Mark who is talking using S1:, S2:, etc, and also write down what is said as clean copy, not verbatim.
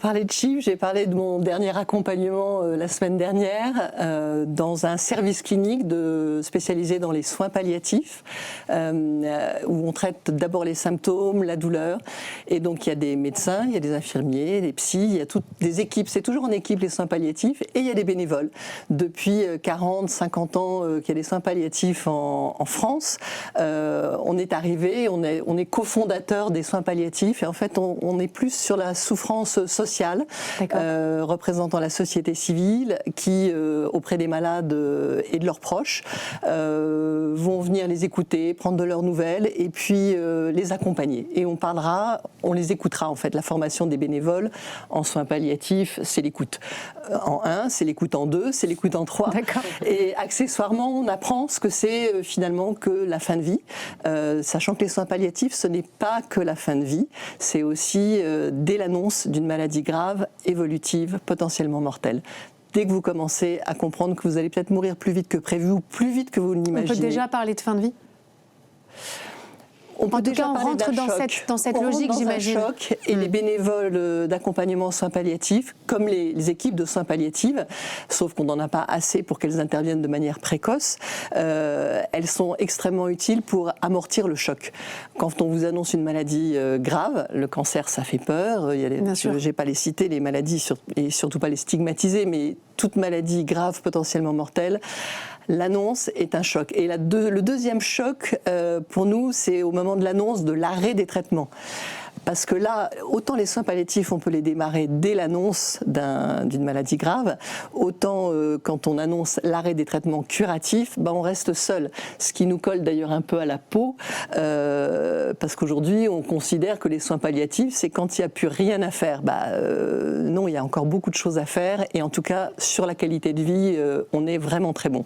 S1: parlé de chiffres, j'ai parlé de mon dernier accompagnement la semaine dernière dans un service clinique spécialisé dans les soins palliatifs où on traite d'abord les symptômes, la douleur, et donc il y a des médecins, il y a des infirmiers, des psys, il y a toutes des équipes, c'est toujours en équipe les soins palliatifs, et il y a des bénévoles. Depuis 40, 50 ans qu'il y a des soins palliatifs en France, on est arrivé, on est cofondateur des soins palliatifs, et en fait on est plus sur la souffrance sociale, représentant la société civile qui, auprès des malades et de leurs proches, vont venir les écouter, prendre de leurs nouvelles et puis les accompagner. Et on les écoutera en fait. La formation des bénévoles en soins palliatifs, c'est l'écoute en 1, c'est l'écoute en 2, c'est l'écoute en 3. Et accessoirement, on apprend ce que c'est finalement que la fin de vie, sachant que les soins palliatifs, ce n'est pas que la fin de vie, c'est aussi dès l'annonce d'une maladie grave, évolutive, potentiellement mortelle. Dès que vous commencez à comprendre que vous allez peut-être mourir plus vite que prévu ou plus vite que vous ne l'imaginez.
S2: On peut déjà parler de fin de vie ?
S1: En tout cas, on rentre
S2: dans cette logique, j'imagine.
S1: Et les bénévoles d'accompagnement aux soins palliatifs, comme les équipes de soins palliatifs, sauf qu'on n'en a pas assez pour qu'elles interviennent de manière précoce, elles sont extrêmement utiles pour amortir le choc. Quand on vous annonce une maladie grave, le cancer, ça fait peur. Je ne vais pas les citer, les maladies, et surtout pas les stigmatiser, mais toute maladie grave, potentiellement mortelle, l'annonce est un choc. Et le deuxième choc, pour nous, c'est au moment de l'annonce de l'arrêt des traitements. Parce que là, autant les soins palliatifs, on peut les démarrer dès l'annonce d'une maladie grave, autant quand on annonce l'arrêt des traitements curatifs, on reste seul. Ce qui nous colle d'ailleurs un peu à la peau, parce qu'aujourd'hui, on considère que les soins palliatifs, c'est quand il n'y a plus rien à faire. Non, il y a encore beaucoup de choses à faire, et en tout cas, sur la qualité de vie, on est vraiment très bon.